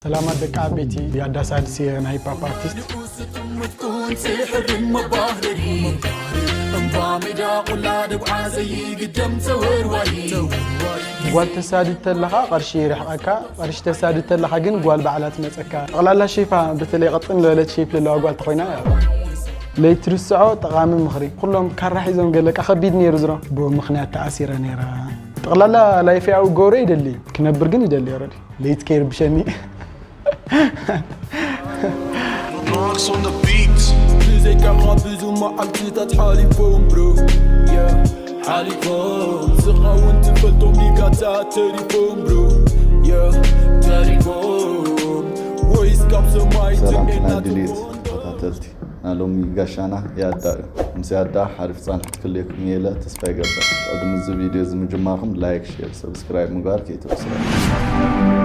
سلامات دك عبيتي يا داساد سي ناي باب ارتست تكون سحر مباهري انضامدا قلاد بعزي قدم تورواي قوال تسادت لها قرشي رحقك قرش تسادت لها جن قوال بعلات مزكا قلالها شيفا بتلي قطن لولا شيف للا قوال تخوينا ليترسعو تقامي مخري كلهم كان راح يزون قال لك اخبيد نير زرا بو مخنيات تاثير نيرا تقلالا لا يفيعو غوري يدلي كنبر جن يدلي اوريدي ليت كير بشني Rocks on the beat زي كعبز وما عكتات حالي فوم برو يا حالي فوم زغا وانت فلتو ميقاتا تليفون برو يا تليفون ويس كابسو ماي سلامتنا ديليت خطاتلتي نالومي قاشانا يادا مسيادا حارف صانحت كليكم يلا تسفاي قبل قدم الفيديو زي مجمعكم لايك شير سبسكرايب مقاركي تبصرين